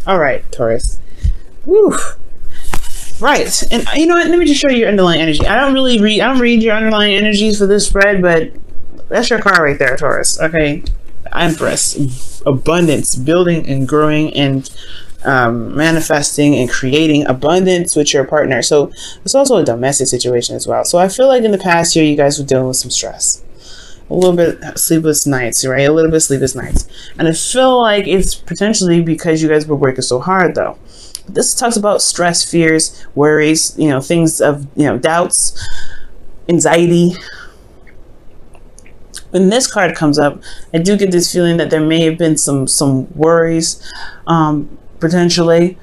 All right, Taurus. Woo. Right, and you know what? Let me just show you your underlying energy. I don't read your underlying energies for this spread, but that's your card right there, Taurus. Okay, Empress, abundance, building and growing and manifesting and creating abundance with your partner. So it's also a domestic situation as well. So I feel like in the past year, you guys were dealing with some stress. A little bit sleepless nights, right? A little bit sleepless nights. And I feel like it's potentially because you guys were working so hard, though. This talks about stress, fears, worries, you know, things of, you know, doubts, anxiety. When this card comes up, I do get this feeling that there may have been some worries, potentially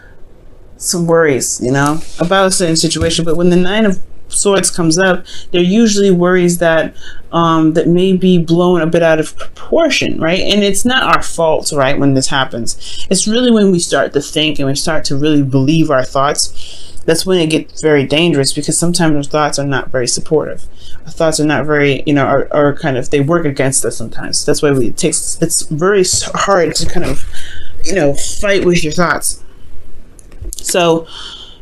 some worries, you know, about a certain situation. But when the Nine of Swords comes up, they're usually worries that that may be blown a bit out of proportion, right? And it's not our fault, right, when this happens. It's really when we start to think and we start to really believe our thoughts, that's when it gets very dangerous, because sometimes our thoughts are not very supportive. Our thoughts are not very, you know, are kind of, they work against us sometimes. That's why it's very hard to kind of, you know, fight with your thoughts. So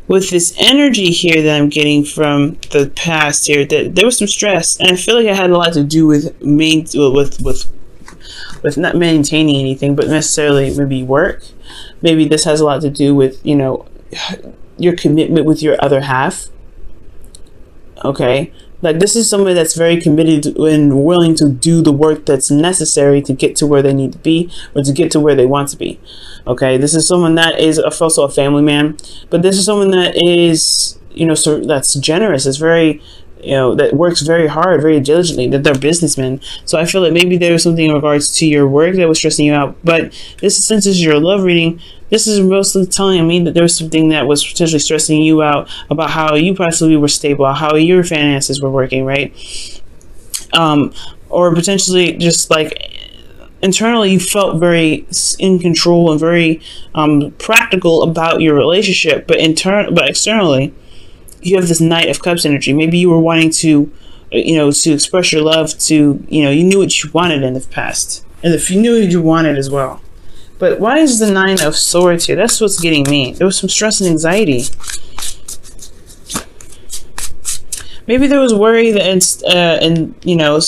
with this energy here that I'm getting from the past here, that there was some stress, and I feel like it had a lot to do with not maintaining anything, but necessarily maybe work. Maybe this has a lot to do with, you know, your commitment with your other half. Okay, like this is somebody that's very committed and willing to do the work that's necessary to get to where they need to be, or to get to where they want to be. Okay, this is someone that is also a family man, but this is someone that is, you know, so that's generous. It's very, you know, that works very hard, very diligently, that they're businessmen. So I feel like maybe there was something in regards to your work that was stressing you out. But this, since this is your love reading, this is mostly telling me that there was something that was potentially stressing you out about how you possibly were stable, how your finances were working, right? Or potentially just like internally you felt very in control and very practical about your relationship, but externally you have this Knight of Cups energy. Maybe you were wanting to, you know, to express your love to, you know, you knew what you wanted in the past, and if you knew what you wanted as well. But why is the Nine of Swords here? That's what's getting me. There was some stress and anxiety. Maybe there was worry that and you know,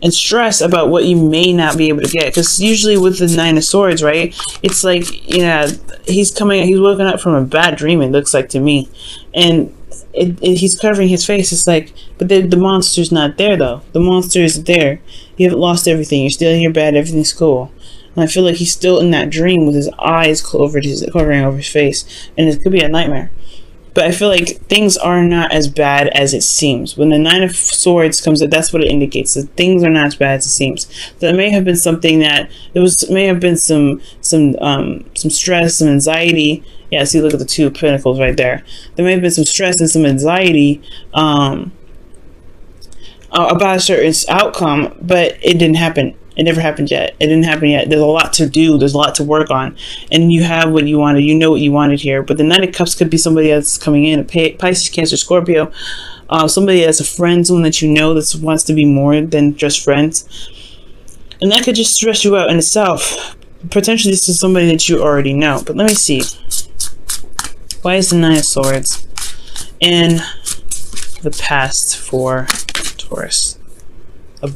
and stress about what you may not be able to get. Because usually with the Nine of Swords, right, it's like, you know, he's woken up from a bad dream, it looks like to me, and he's covering his face. It's like, but the monster's not there though. The monster isn't there. You haven't lost everything. You're still in your bed. Everything's cool. And I feel like he's still in that dream with his eyes covering over his face, and it could be a nightmare. But I feel like things are not as bad as it seems. When the Nine of Swords comes up, that's what it indicates. That things are not as bad as it seems. There may have been something that may have been some stress, some anxiety. Yeah, see, look at the Two of Pentacles right there. There may have been some stress and some anxiety about a certain outcome, but it didn't happen. It never happened yet. It didn't happen yet. There's a lot to do. There's a lot to work on. And you have what you wanted. You know what you wanted here. But the Knight of Cups could be somebody that's coming in, a Pisces, Cancer, Scorpio. Somebody that's a friend, someone that you know that wants to be more than just friends. And that could just stress you out in itself. Potentially this is somebody that you already know. But let me see. Why is the Nine of Swords in the past for Taurus?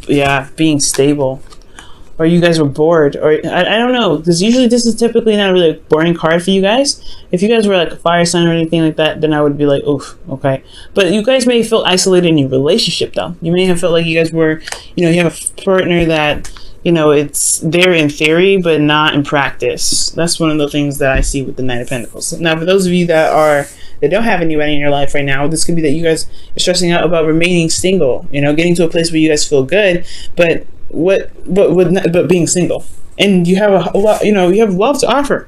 Yeah, being stable. Or you guys were bored, or I don't know, because usually this is typically not really a boring card for you guys. If you guys were like a fire sign or anything like that, then I would be like, oof, okay. But you guys may feel isolated in your relationship though. You may have felt like you guys were, you know, you have a partner that, you know, it's there in theory but not in practice. That's one of the things that I see with the Knight of Pentacles. Now for those of you that don't have anybody in your life right now, this could be that you guys are stressing out about remaining single, you know, getting to a place where you guys feel good, but being single, and you have a lot, you know, you have love to offer.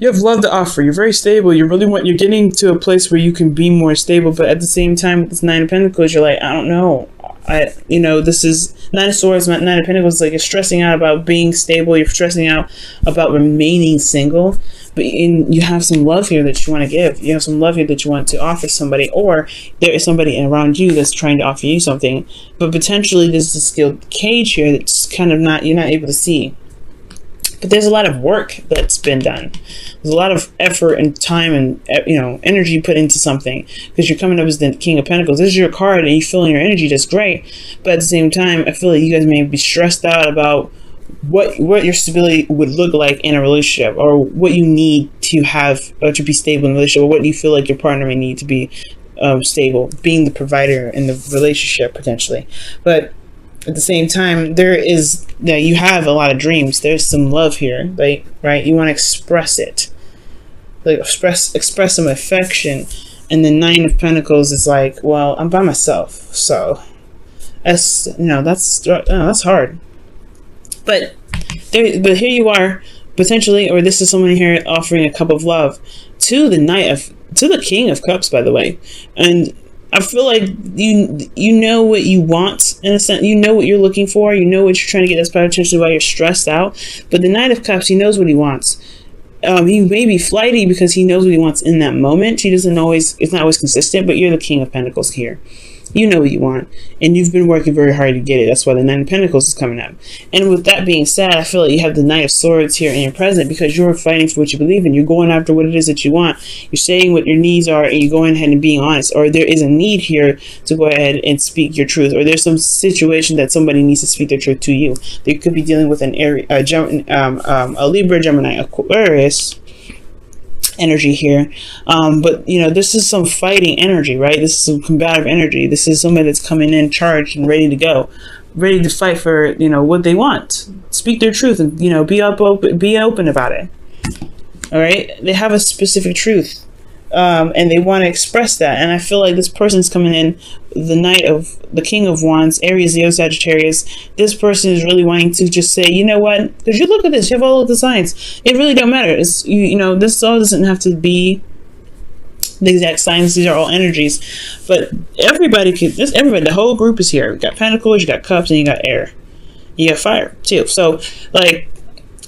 You have love to offer. You're very stable. You're getting to a place where you can be more stable, but at the same time with this Nine of Pentacles, you're like, I don't know. You know, this is Nine of Swords, Nine of Pentacles. Like, you're stressing out about being stable. You're stressing out about remaining single, but you have some love here that you want to give. You have some love here that you want to offer somebody, or there is somebody around you that's trying to offer you something, but potentially there's a skilled cage here that's kind of you're not able to see. But there's a lot of work that's been done. There's a lot of effort and time and, you know, energy put into something, because you're coming up as the King of Pentacles. This is your card and you feel in your energy, that's great. But at the same time, I feel like you guys may be stressed out about what your stability would look like in a relationship, or what you need to have or to be stable in a relationship, or what you feel like your partner may need to be stable, being the provider in the relationship potentially. But at the same time, you have a lot of dreams. There's some love here, right? You want to express it, like express some affection. And the Nine of Pentacles is like, well, I'm by myself, so that's, you know, that's hard. But here you are, potentially, or this is someone here offering a cup of love to the King of Cups, by the way. And I feel like you know what you want, in a sense. You know what you're looking for. You know what you're trying to get. That's potentially why you're stressed out. But the Knight of Cups, he knows what he wants. He may be flighty because he knows what he wants in that moment. It's not always consistent, but you're the King of Pentacles here. You know what you want, and you've been working very hard to get it. That's why the Nine of Pentacles is coming up. And with that being said, I feel like you have the Knight of Swords here in your present, because you're fighting for what you believe in. You're going after what it is that you want. You're saying what your needs are, and you're going ahead and being honest. Or there is a need here to go ahead and speak your truth. Or there's some situation that somebody needs to speak their truth to you. They could be dealing with a Libra, Gemini, Aquarius energy here, but you know, this is some fighting energy, right? This is some combative energy. This is somebody that's coming in charged and ready to go, ready to fight for, you know, what they want, speak their truth, and, you know, be open about it. All right, they have a specific truth, and they want to express that. And I feel like this person's coming in, the King of Wands, Aries, Leo, Sagittarius. This person is really wanting to just say, you know what? Because you look at this, you have all of the signs. It really don't matter. It's, you know, this all doesn't have to be the exact signs. These are all energies. But everybody, the whole group is here. You got Pentacles, you got Cups, and you got Air. You got Fire too. So like,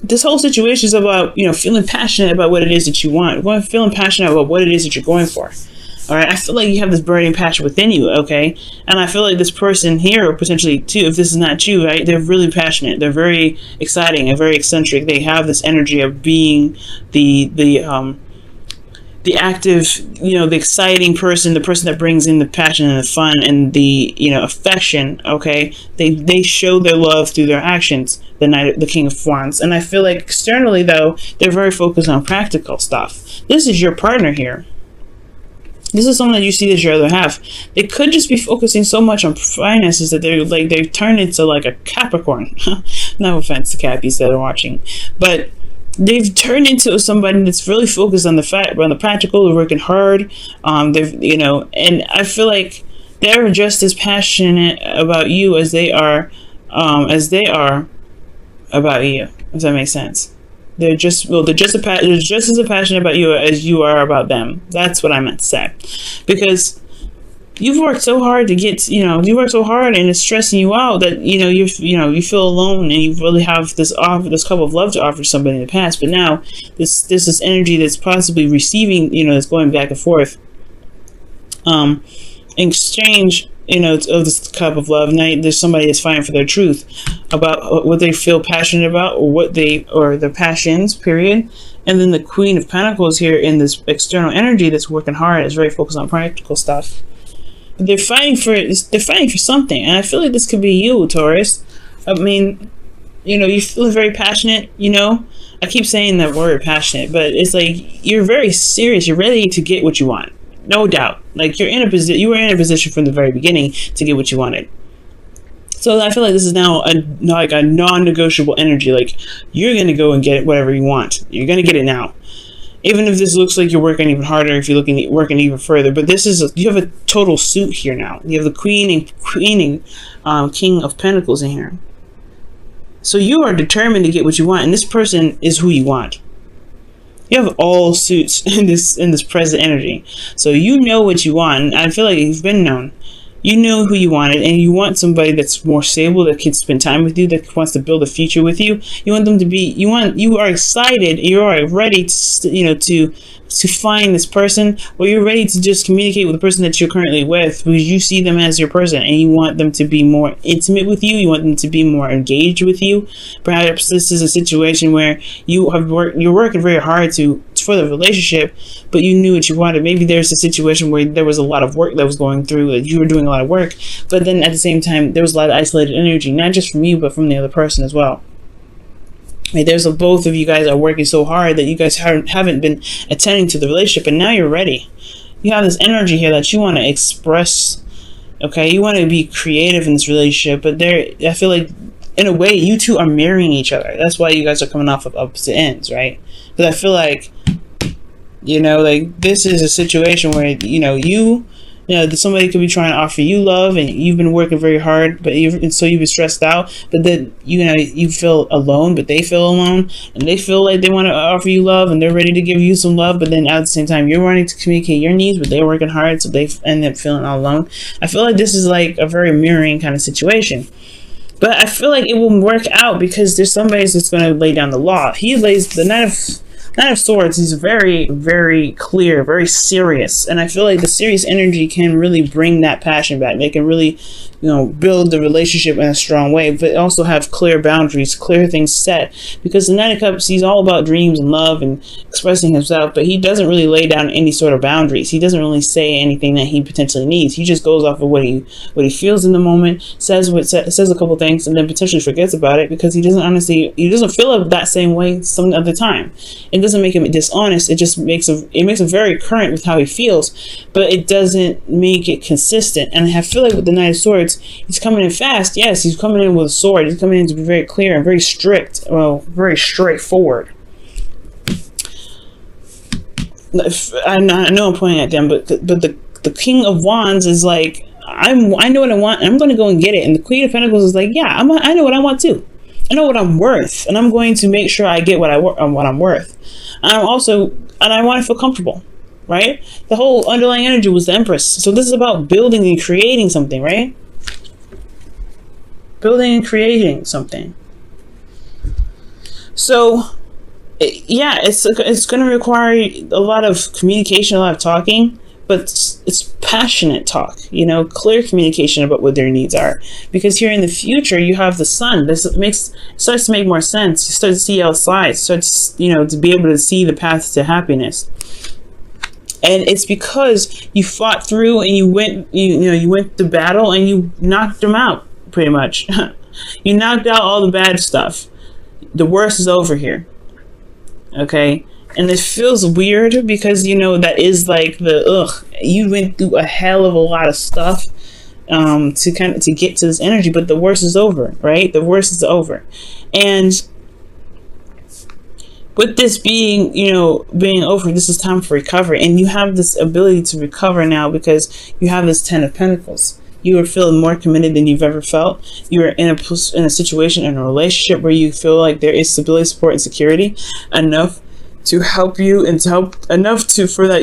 this whole situation is about, you know, feeling passionate about what it is that you want. Feeling passionate about what it is that you're going for. All right, I feel like you have this burning passion within you, okay? And I feel like this person here, or potentially too, if this is not you, right? They're really passionate. They're very exciting and very eccentric. They have this energy of being the active, you know, the exciting person, the person that brings in the passion and the fun and the, you know, affection, okay? They show their love through their actions, the King of Wands. And I feel like externally, though, they're very focused on practical stuff. This is your partner here. This is someone that you see as your other half. They could just be focusing so much on finances that they've turned into like a Capricorn. No offense to Cappies that are watching, but they've turned into somebody that's really focused on the practical. They're working hard. They've, you know, and I feel like they're just as passionate about you as they are about you. If that makes sense. They're just as passionate about you as you are about them. That's what I meant to say. Because you've worked so hard to get, you know, you work so hard and it's stressing you out that, you know, you feel alone, and you really have this cup of love to offer somebody in the past. But now this energy that's possibly receiving, you know, that's going back and forth. In exchange, you know, of this cup of love. Now there's somebody that's fighting for their truth about what they feel passionate about, or their passions, period. And then the Queen of Pentacles here in this external energy that's working hard, is very focused on practical stuff. They're fighting for something, and I feel like this could be you, Taurus. I mean, you know, you feel very passionate, you know. I keep saying that word, passionate, but it's like you're very serious. You're ready to get what you want. No doubt. Like you were in a position from the very beginning to get what you wanted. So I feel like this is now a non-negotiable energy. Like you're going to go and get whatever you want. You're going to get it now. Even if this looks like you're working even harder, if you're working even further. But you have a total suit here now. You have the King of Pentacles in here. So you are determined to get what you want, and this person is who you want. You have all suits in this present energy, so you know what you want. And I feel like you've been known. You know who you wanted, and you want somebody that's more stable, that can spend time with you, that wants to build a future with you. You want them to be, you are excited, you are ready to, you know, to find this person, or you're ready to just communicate with the person that you're currently with, because you see them as your person and you want them to be more intimate with you. You want them to be more engaged with you. Perhaps this is a situation where you're working very hard for the relationship, but you knew what you wanted. Maybe there's a situation where there was a lot of work that was going through, that you were doing a lot of work, but then at the same time there was a lot of isolated energy, not just from you but from the other person as well. Right, there's both of you guys are working so hard that you guys haven't been attending to the relationship, and now you're ready. You have this energy here that you want to express. Okay, you want to be creative in this relationship, but I feel like in a way you two are mirroring each other. That's why you guys are coming off of opposite ends, right? Because I feel like, you know, like this is a situation where, you know, somebody could be trying to offer you love, and you've been working very hard, so you've been stressed out. But then, you know, you feel alone, but they feel alone, and they feel like they want to offer you love, and they're ready to give you some love. But then at the same time, you're wanting to communicate your needs, but they're working hard, so they end up feeling all alone. I feel like this is like a very mirroring kind of situation. But I feel like it will work out because there's somebody that's going to lay down the law. He lays the Knight of Swords. He's very, very clear, very serious, and I feel like the serious energy can really bring that passion back. They can really, you know, build the relationship in a strong way, but also have clear boundaries, clear things set. Because the Knight of Cups, he's all about dreams and love and expressing himself, but he doesn't really lay down any sort of boundaries. He doesn't really say anything that he potentially needs. He just goes off of what he feels in the moment, says a couple things, and then potentially forgets about it because he doesn't feel it that same way some other time. It doesn't make him dishonest. It just makes him very current with how he feels, but it doesn't make it consistent. And I feel like with the Knight of Swords, he's coming in fast. Yes, he's coming in with a sword. He's coming in to be very clear and very strict. Well, very straightforward. I know I'm pointing at them, but the King of Wands is like, I know what I want, and I'm going to go and get it. And the Queen of Pentacles is like, yeah, I know what I want too. I know what I'm worth, and I'm going to make sure I get what I'm worth. And I want to feel comfortable, right? The whole underlying energy was the Empress. So this is about building and creating something, right? Building and creating something. So, yeah, it's going to require a lot of communication, a lot of talking, but it's passionate talk, you know, clear communication about what their needs are. Because here in the future, you have the Sun. This starts to make more sense. You start to see outside, starts, you know, to be able to see the path to happiness. And it's because you fought through and you went to battle and you knocked them out, pretty much. You knocked out all the bad stuff. The worst is over here. Okay? And it feels weird because, you know, that is like you went through a hell of a lot of stuff to get to this energy, but the worst is over, right? The worst is over. And with this being over, this is time for recovery, and you have this ability to recover now because you have this 10 of Pentacles. You are feeling more committed than you've ever felt. You are in a situation, in a relationship where you feel like there is stability, support, and security enough to help you, and to help enough for the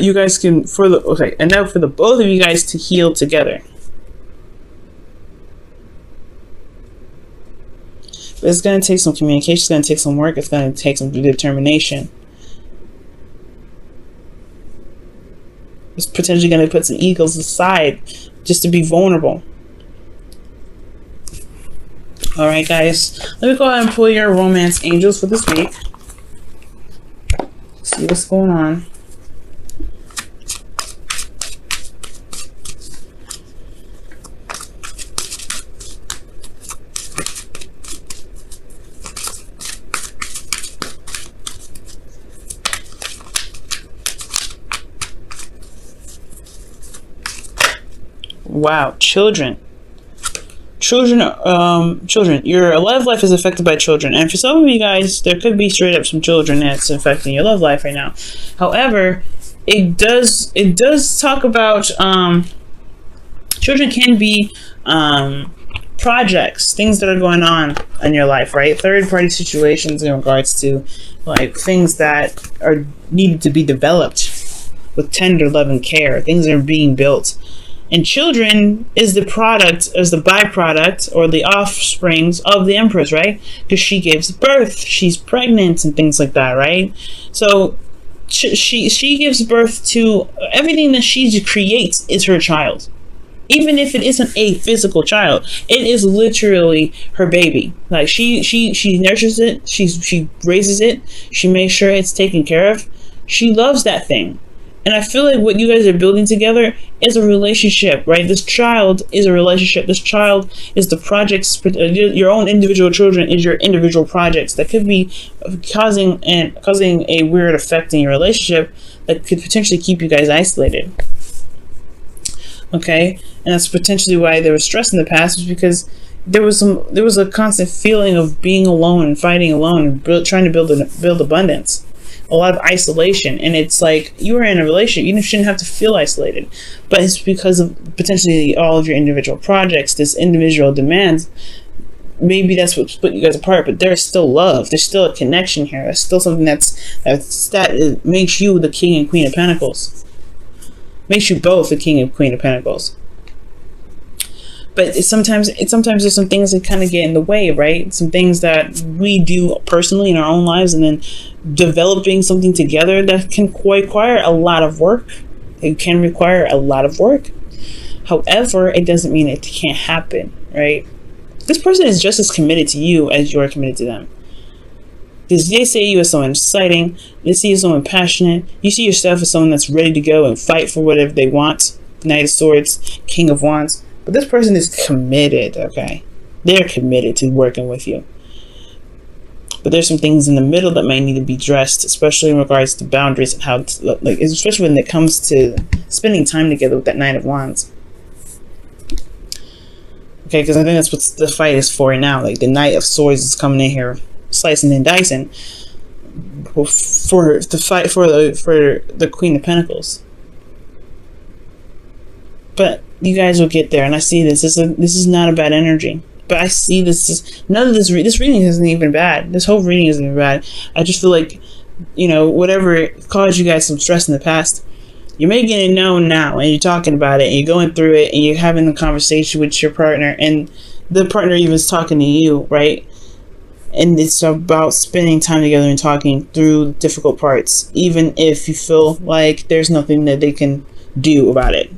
both of you guys to heal together. But it's going to take some communication, it's going to take some work, it's going to take some determination. It's potentially going to put some egos aside just to be vulnerable. Alright guys, let me go ahead and pull your romance angels for this week. See what's going on. Wow, children, your love life is affected by children, and for some of you guys, there could be straight up some children that's affecting your love life right now. However, it does talk about children can be projects, things that are going on in your life, right? Third party situations in regards to like things that are needed to be developed with tender love and care. Things are being built. And children is the product, is the byproduct or the offsprings of the Empress, right? Because she gives birth, she's pregnant and things like that, right? So she gives birth to everything that she creates is her child. Even if it isn't a physical child, it is literally her baby. Like she nurtures it, she raises it, she makes sure it's taken care of. She loves that thing. And I feel like what you guys are building together is a relationship, right? This child is a relationship. This child is the projects. Your own individual children is your individual projects that could be causing a weird effect in your relationship that could potentially keep you guys isolated. Okay, and that's potentially why there was stress in the past, was because there was a constant feeling of being alone and fighting alone and trying to build abundance. A lot of isolation, and it's like you were in a relationship, you shouldn't have to feel isolated, but it's because of potentially all of your individual projects, this individual demands. Maybe that's what split you guys apart, but there's still love, there's still a connection here, there's still something that makes you the King and Queen of Pentacles, makes you both the King and Queen of Pentacles. But sometimes there's some things that kind of get in the way, right? Some things that we do personally in our own lives, and then developing something together that can require a lot of work. It can require a lot of work. However, it doesn't mean it can't happen, right? This person is just as committed to you as you're committed to them. Because they see you as someone exciting, they see you as someone passionate, you see yourself as someone that's ready to go and fight for whatever they want. Knight of Swords, King of Wands. But this person is committed, okay? They're committed to working with you. But there's some things in the middle that might need to be addressed, especially in regards to boundaries and how to, like, especially when it comes to spending time together with that Knight of Wands. Okay, because I think that's what the fight is for now. Like, the Knight of Swords is coming in here, slicing and dicing for the fight for the Queen of Pentacles. But you guys will get there, and I see this. This is not a bad energy, but I see this. None of this. This reading isn't even bad. This whole reading isn't even bad. I just feel like, you know, whatever caused you guys some stress in the past, you're making it known now, and you're talking about it, and you're going through it, and you're having the conversation with your partner, and the partner even is talking to you, right? And it's about spending time together and talking through difficult parts, even if you feel like there's nothing that they can do about it.